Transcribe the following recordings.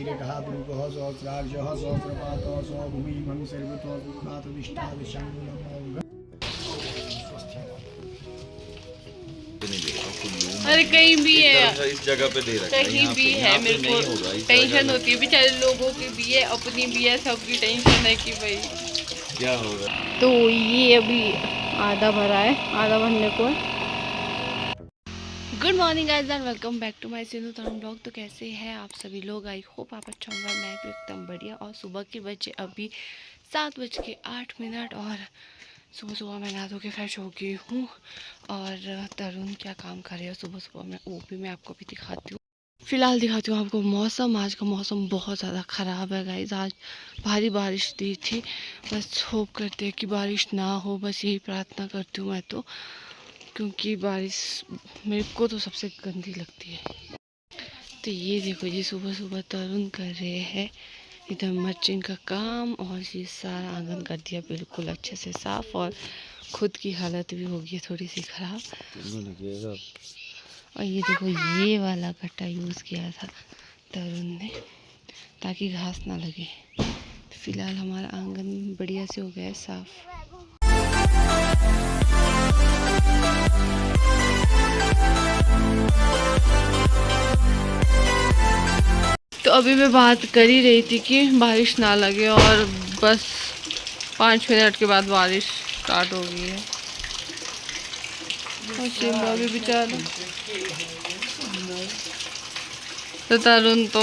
सहस्रार्जः सहस्रपातः स्वभूमिमं सर्वतो सुखातदिष्टादिशङ्गुलम्। अरे कहीं भी है, इस जगह पे दे रखा है, कहीं भी है, मेरे को टेंशन होती है, बेचारे लोगों की भी है, अपनी भी है, सबकी टेंशन है कि भाई क्या होगा। तो ये अभी आधा भरा है, आधा भरने को है। Good morning guys and welcome back to my Sindhu Tarang blog. तो कैसे हैं आप सभी लोग? आई होप आप अच्छा होगा। मैं भी एकदम बढ़िया। और सुबह के बजे अभी 7:08 और सुबह सुबह मैं नहा धो के फ्रेश हो गई हूँ। और तरुण क्या काम कर रहे हो सुबह सुबह में वो भी मैं आपको भी दिखाती हूँ। फिलहाल दिखाती हूँ आपको मौसम। आज का मौसम बहुत ज़्यादा ख़राब है गाइस। आज भारी बारिश दी थी, बस होप करते हैं कि बारिश ना हो, बस यही प्रार्थना करती हूँ मैं तो, क्योंकि बारिश मेरे को तो सबसे गंदी लगती है। तो ये देखो जी, सुबह सुबह तरुण कर रहे हैं इधर मर्चिंग का काम, और ये सारा आंगन कर दिया बिल्कुल अच्छे से साफ, और खुद की हालत भी हो गई थोड़ी सी ख़राब। और ये देखो, ये वाला कट्टा यूज़ किया था तरुण ने ताकि घास ना लगे। तो फिलहाल हमारा आंगन बढ़िया से हो गया है साफ। तो अभी मैं बात कर ही रही थी कि बारिश ना लगे, और बस 5 मिनट के बाद बारिश स्टार्ट हो गई है। और शिमला भी बेचारा, तो तरुण तो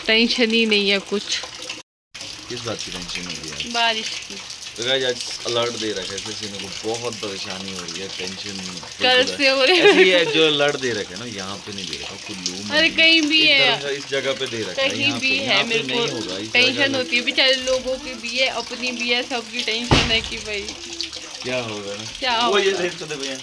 टेंशन ही नहीं है कुछ। किस बात की टेंशन हो रही है? बारिश की। तो गाइस आज अलर्ट दे रखा है, इससे सीने को बहुत परेशानी हो रही है, टेंशन कल से हो रही है। ये जो अलर्ट दे रखा है ना, यहाँ पे नहीं दे रखा, कुल्लू अरे कहीं भी है, इस जगह पे दे रखा है, कहीं भी है, मेरे को टेंशन होती है, बेचारे लोगों की भी है, अपनी भी है, सबकी टेंशन है कि भाई क्या होगा ना, क्या वो होगा। ये देखो भैया,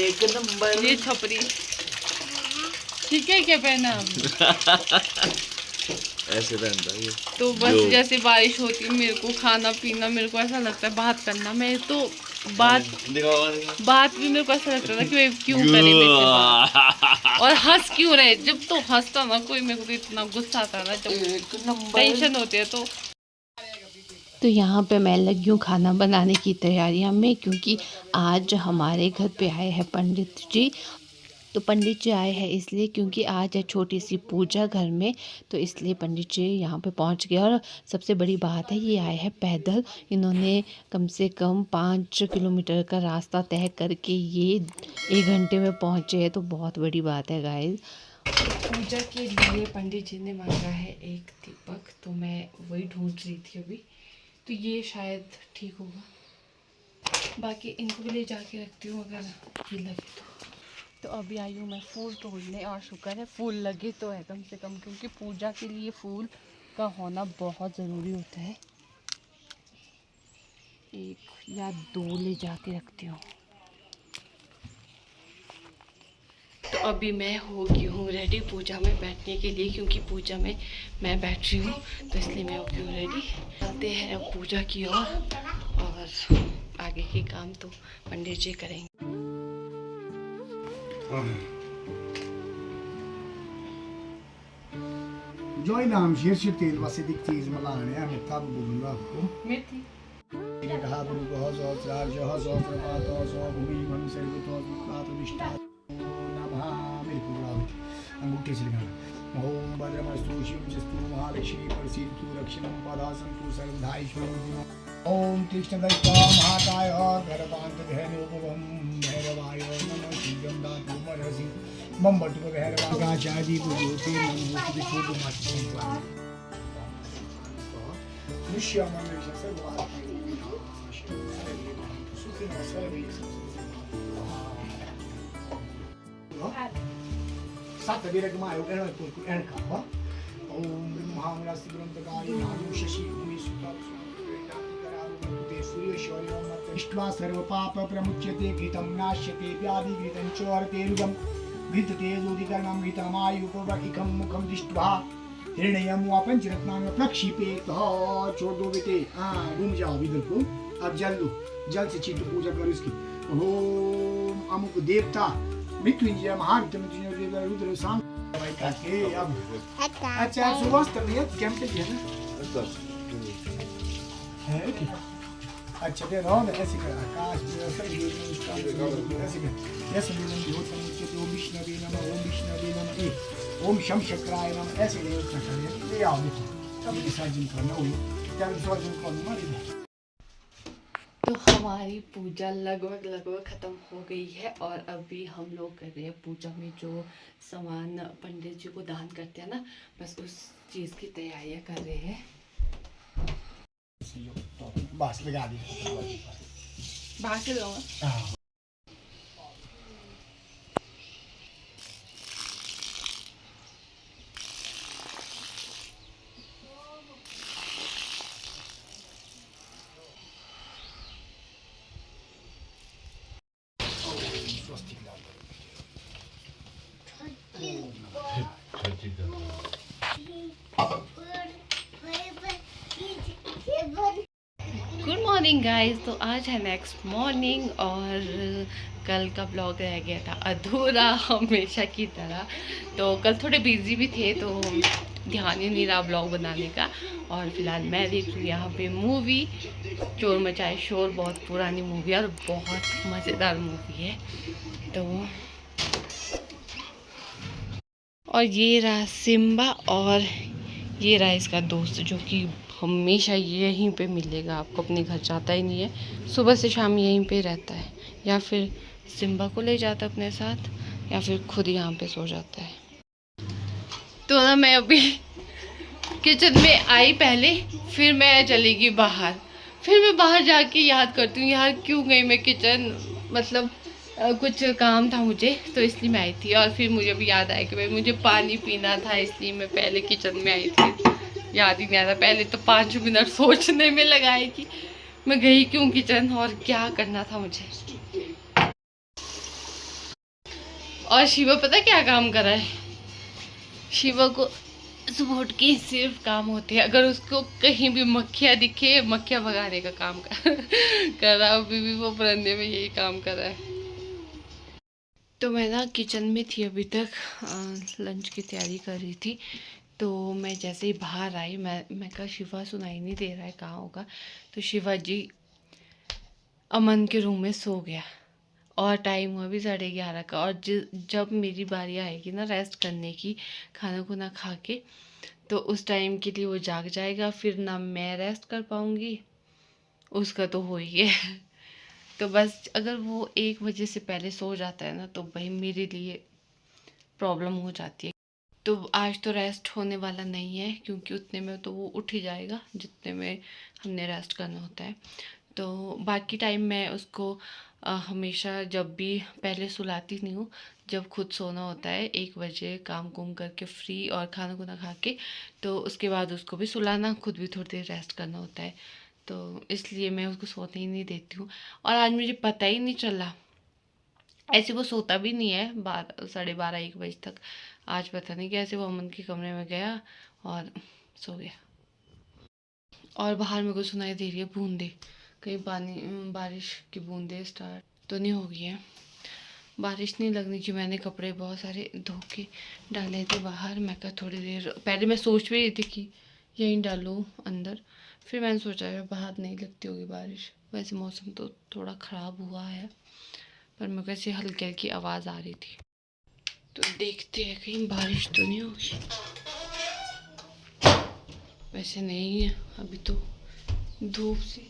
एक नंबर ये छपरी ठीक है, क्या पहना ऐसे पहनता है ये। तो बस जैसे बारिश होती है, मेरे को खाना पीना, मेरे को ऐसा लगता है बात करना, मैं तो बात भी मेरे को ऐसा लगता था कि मैं क्यों करे मेरे से बात, और हंस क्यों रहे। जब तो हंसता ना कोई, मेरे को तो इतना गुस्सा आता ना, जब टेंशन होती है तो यहाँ पे मैं लगी हूँ खाना बनाने की तैयारियाँ में, क्योंकि आज हमारे घर पे आए हैं पंडित जी। तो पंडित जी आए हैं इसलिए क्योंकि आज है छोटी सी पूजा घर में, तो इसलिए पंडित जी यहाँ पे पहुँच गए। और सबसे बड़ी बात है, ये आए हैं पैदल। इन्होंने कम से कम 5 किलोमीटर का रास्ता तय करके ये 1 घंटे में पहुँचे हैं, तो बहुत बड़ी बात है गाइस। पूजा के लिए पंडित जी ने मांगा है एक दीपक, तो मैं वही ढूंढ रही थी अभी। तो ये शायद ठीक होगा, बाकी इनको भी ले जाके रखती हूँ अगर ये लगे तो अभी आई हूँ मैं फूल तोड़ने, और शुक्र है फूल लगे तो है कम से कम, क्योंकि पूजा के लिए फूल का होना बहुत ज़रूरी होता है। 1 या 2 ले जाके रखती हूँ। तो अभी मैं हो गई हूँ रेडी पूजा में बैठने के लिए, क्योंकि पूजा में मैं बैठ रही हूँ, तो इसलिए मैं हो गई हूँ रेडी। चलते हैं अब पूजा की ओर, और आगे के काम तो पंडित जी करेंगे। Joy नाम शीर्ष तेल वसिदिक चीज मलाने हैं, मैं तब बोलूँगा आपको। मेथी ये कहा गुरुगः सहस्रार्जः सहस्रपातः स्वभूमिमं सर्वतो सुखातदिष्टादिशङ्गुलम्। नमामि पुरावति अंगूठे से लगाना। ओम भद्रमस्तु शिवमस्तु महालक्ष्मी प्रसीदतु रक्षणं पदासन्तु सर्वदायिष्वं। ओम कृष्णदत्ता महाकाय गर्भान्तधेनोपवं भैरवाय नमः शिवं दातु मरसि मम बटुक भैरवागाचादि गुरुते नमो विष्णुमातृ निश्यामन्यस्य सर्वात्मा Sata bira kumayo kaya ko erka ba? Om Mahamrasti Brahmagari Nadu Shashi Bhumi Sutta Sutta Kararu Te Surya Shorya Mat Ishtva Sarva Papa Pramuchyate Gritam Nashyate Vyadi Gritam Chorate Rugam Gritate Zodikarnam Gritamayu Pavakikam Mukham Dishtva Hirdayam Vapancharatnam Prakshipe Tha छोड़ दो बेटे। घूम जाओ इधर को। अब जल लो, जल से चित्त पूजा करो इसकी। ओम अमुक देवता मृत्युंजय महामृत्युंजय रुद्र सांग अच्छा सुबह तबीयत कैंप पे है ना है कि अच्छा दे रहा है ऐसे कर आकाश में ऐसे ये उसका ऐसे कर ऐसे में जो होता है कि ओम विष्णुवे नमः ओम शम चक्राय नमः ऐसे नहीं होता है ये आओ देखो अब विसर्जन करना हो क्या विसर्जन करना है। तो हमारी पूजा लगभग ख़त्म हो गई है और अभी हम लोग कर रहे हैं पूजा में जो सामान पंडित जी को दान करते हैं ना, बस उस चीज़ की तैयारियां कर रहे हैं। बस लगा दी बाहर से दूंगा। Good morning guys. तो आज है नेक्स्ट मॉर्निंग और कल का ब्लॉग रह गया था अधूरा हमेशा की तरह। तो कल थोड़े बिजी भी थे तो ध्यान ही नहीं रहा ब्लॉग बनाने का। और फिलहाल मैं देख रही हूँ यहाँ पे मूवी चोर मचाए शोर, बहुत पुरानी मूवी और बहुत मज़ेदार मूवी है। तो और ये रहा सिम्बा और ये रहा इसका दोस्त जो कि हमेशा यहीं पे मिलेगा आपको, अपने घर जाता ही नहीं है, सुबह से शाम यहीं पे रहता है, या फिर सिम्बा को ले जाता है अपने साथ या फिर खुद यहाँ पे सो जाता है। तो ना मैं अभी किचन में आई पहले, फिर मैं चली गई बाहर, फिर मैं बाहर जाके याद करती हूँ यार क्यों गई मैं किचन, मतलब कुछ काम था मुझे तो इसलिए मैं आई थी। और फिर मुझे भी याद आया कि भाई मुझे पानी पीना था, इसलिए मैं पहले किचन में आई थी। याद ही नहीं आता, पहले तो 5 मिनट सोचने में लगाए कि मैं गई क्यों किचन और क्या करना था मुझे। और शिवा पता क्या काम कर रहा है, शिवा को सुबह उठ के सिर्फ काम होते हैं, अगर उसको कहीं भी मक्खियाँ दिखे मक्खियाँ भगाने का काम कर रहा है। अभी भी वो बरामदे में यही काम कर रहा है। तो मैं ना किचन में थी अभी तक, लंच की तैयारी कर रही थी। तो मैं जैसे ही बाहर आई, मैं कहा शिवा सुनाई नहीं दे रहा है कहाँ होगा, तो शिवा जी अमन के रूम में सो गया और टाइम हुआ भी 11:30 का। और जब मेरी बारी आएगी ना रेस्ट करने की, खाना खुना खा के, तो उस टाइम के लिए वो जाग जाएगा, फिर ना मैं रेस्ट कर पाऊँगी, उसका तो हो ही है। तो बस अगर वो 1 बजे से पहले सो जाता है ना तो भाई मेरे लिए प्रॉब्लम हो जाती है। तो आज तो रेस्ट होने वाला नहीं है क्योंकि उतने में तो वो उठ ही जाएगा जितने में हमने रेस्ट करना होता है। तो बाकी टाइम मैं उसको हमेशा जब भी पहले सुलाती नहीं हूँ, जब खुद सोना होता है 1 बजे काम कुम करके फ्री और खाना खुना खा के, तो उसके बाद उसको भी सुलाना, खुद भी थोड़ी देर रेस्ट करना होता है। तो इसलिए मैं उसको सोने ही नहीं देती हूँ। और आज मुझे पता ही नहीं चला, ऐसे वो सोता भी नहीं है 12:30-1 बजे तक। आज पता नहीं कैसे वो अमन के कमरे में गया और सो गया। और बाहर मेरे को सुनाई दे रही है बूंदे, कहीं पानी बारिश की बूंदे स्टार्ट तो नहीं हो गई है। बारिश नहीं लगनी चाहिए। मैंने कपड़े बहुत सारे धो के डाले थे बाहर, मैं कहा थोड़ी देर पहले मैं सोच भी रही थी कि यहीं डालूँ अंदर, फिर मैंने सोचा है बाहर नहीं लगती होगी बारिश। वैसे मौसम तो थोड़ा ख़राब हुआ है पर मेरे को ऐसे हल्की हल्की आवाज़ आ रही थी, तो देखते हैं कहीं बारिश तो नहीं होगी। वैसे नहीं है, अभी तो धूप सी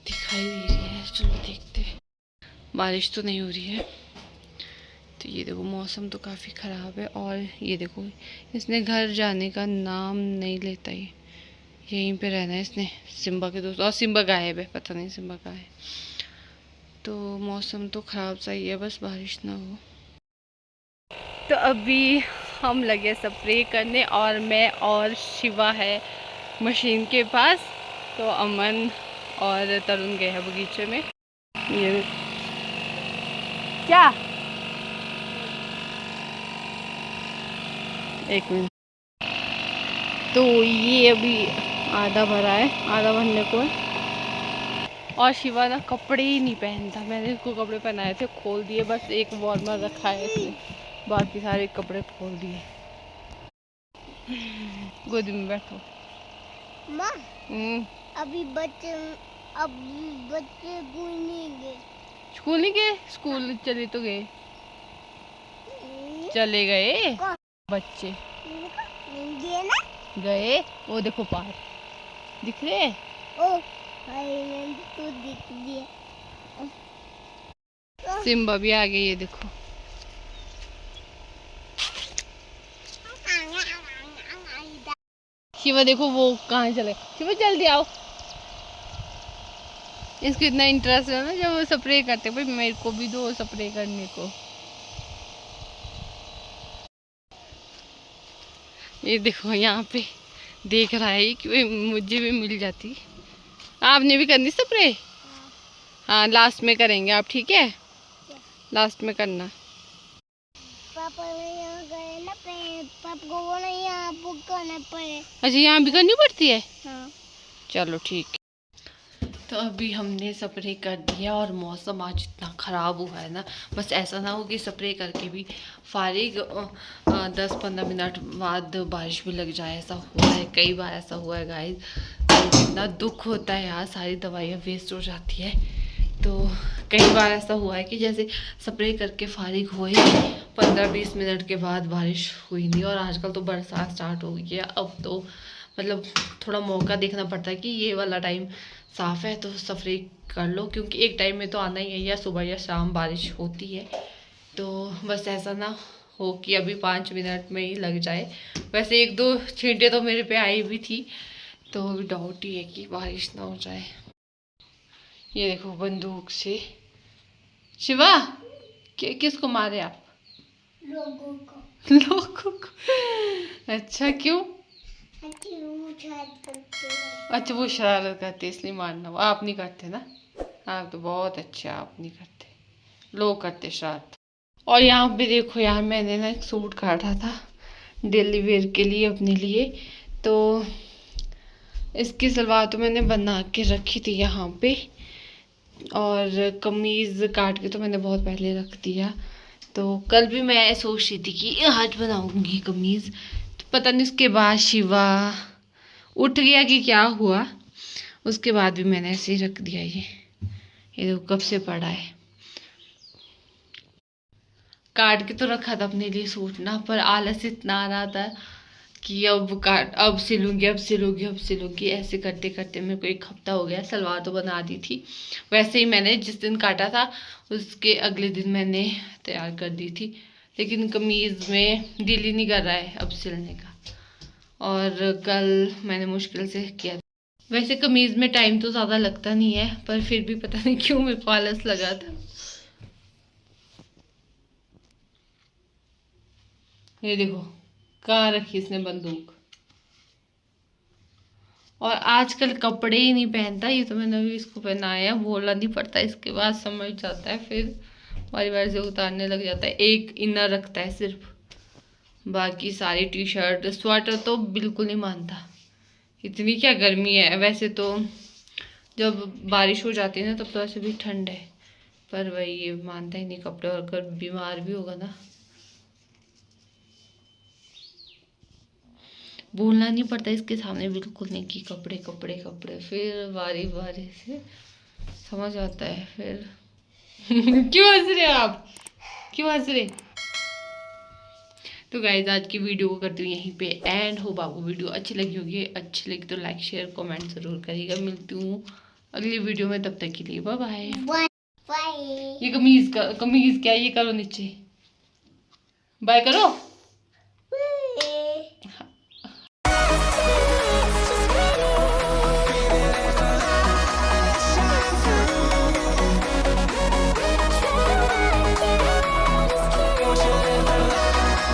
दिखाई दे रही है। चलो देखते हैं, बारिश तो नहीं हो रही है। तो ये देखो मौसम तो काफ़ी ख़राब है। और ये देखो इसने घर जाने का नाम नहीं लेता, ही यहीं पे रहना है इसने, सिम्बा के दोस्त। और सिम्बा गायब है, पता नहीं सिम्बा कहाँ है। तो मौसम तो ख़राब सा ही है, बस बारिश ना हो। तो अभी हम लगे स्प्रे करने और मैं और शिवा है मशीन के पास, तो अमन और तरुण गए हैं बगीचे में। ये क्या, एक मिनट। तो ये अभी आधा भरा है, आधा भरने को है। और शिवा ना कपड़े ही नहीं पहनता, मैंने इसको कपड़े पहनाए थे खोल दिए, बस एक वार्मर रखा है इसने। बाकी सारे कपड़े खोल दिए। गोदी में बैठो। माँ अभी बच्चे स्कूल नहीं गए। स्कूल नहीं गए? स्कूल चले तो गए, चले गए बच्चे गए ना? गए। वो देखो पार दिख रहे। ओ भाई तो दिख दिया। सिम्बा भी आ गई, ये देखो। शिवा देखो वो कहाँ चले। शिवा जल्दी आओ। इसको इतना इंटरेस्ट है ना जब वो स्प्रे करते, भाई मेरे को भी दो स्प्रे करने को। ये देखो यहाँ पे देख रहा है कि भाई मुझे भी मिल जाती। आपने भी करनी स्प्रे? हाँ लास्ट में करेंगे आप, ठीक है? लास्ट में करना। पापा यहाँ गए ना, पापा को बोला यहाँ बुक करना पड़े। अच्छा यहाँ भी करनी पड़ती है? हाँ। चलो ठीक है। तो अभी हमने स्प्रे कर दिया और मौसम आज इतना ख़राब हुआ है ना, बस ऐसा ना हो कि स्प्रे करके भी फारिग 10-15 मिनट बाद बारिश भी लग जाए। ऐसा हुआ है, कई बार ऐसा हुआ है गाइस। तो इतना दुख होता है यार, सारी दवाइयाँ वेस्ट हो जाती है। तो कई बार ऐसा हुआ है कि जैसे स्प्रे करके फारिग हुए 15-20 मिनट के बाद बारिश हुई नहीं। और आजकल तो बरसात स्टार्ट हो गई है, अब तो मतलब थोड़ा मौका देखना पड़ता है कि ये वाला टाइम साफ़ है तो स्प्रे कर लो, क्योंकि एक टाइम में तो आना ही है, या सुबह या शाम बारिश होती है। तो बस ऐसा ना हो कि अभी 5 मिनट में ही लग जाए। वैसे 1-2 छींटे तो मेरे पे आई भी थी, तो अभी डाउट ही है कि बारिश ना हो जाए। ये देखो बंदूक से शिवा किसको मारे आप? लोगों को। लोगों को? अच्छा क्यों? अच्छा वो शरारत करते इसलिए मारना। वो आप नहीं करते ना? आप तो बहुत अच्छे, आप नहीं करते, लोग करते शरारत। और यहाँ पे देखो यार, मैंने ना एक सूट काटा था डेली वेयर के लिए अपने लिए। तो इसकी सलवार तो मैंने बना के रखी थी यहाँ पे, और कमीज़ काट के तो मैंने बहुत पहले रख दिया। तो कल भी मैं सोच रही थी कि आज बनाऊंगी कमीज़, तो पता नहीं उसके बाद शिवा उठ गया कि क्या हुआ, उसके बाद भी मैंने ऐसे ही रख दिया। ये तो कब से पड़ा है। काट के तो रखा था अपने लिए सूट ना, पर आलस इतना आ रहा था कि अब सिलूंगी ऐसे करते करते मेरे को 1 हफ्ता हो गया। सलवार तो बना दी थी, वैसे ही मैंने जिस दिन काटा था उसके अगले दिन मैंने तैयार कर दी थी, लेकिन कमीज़ में दिल ही नहीं कर रहा है अब सिलने का। और कल मैंने मुश्किल से किया। वैसे कमीज़ में टाइम तो ज़्यादा लगता नहीं है, पर फिर भी पता नहीं क्यों मेरे को आलस लगा था। ये देखो कहाँ रखी इसने बंदूक। और आजकल कपड़े ही नहीं पहनता, ये तो मैंने अभी इसको पहनाया, बोलना नहीं पड़ता, इसके बाद समझ जाता है, फिर बारी बारी से उतारने लग जाता है। एक इनर रखता है सिर्फ, बाकी सारी टी शर्ट स्वेटर तो बिल्कुल नहीं मानता। इतनी क्या गर्मी है, वैसे तो जब बारिश हो जाती है ना तब तो ऐसे भी ठंड है, पर वही ये मानता ही नहीं कपड़े। और अगर बीमार भी होगा ना, बोलना नहीं पड़ता इसके सामने बिल्कुल नहीं कि कपड़े कपड़े कपड़े, फिर बारी बारी से समझ आता है फिर। क्यों हंस रहे आप, क्यों हंस रहे? तो गाइस आज की वीडियो को करती हूँ यहीं पे एंड। होप आपको वीडियो अच्छी लगी होगी, अच्छी लगी तो लाइक शेयर कमेंट ज़रूर करिएगा। मिलती हूँ अगली वीडियो में, तब तक के लिए बाय बाय। ये कमीज़ क्या, ये करो नीचे, बाय करो।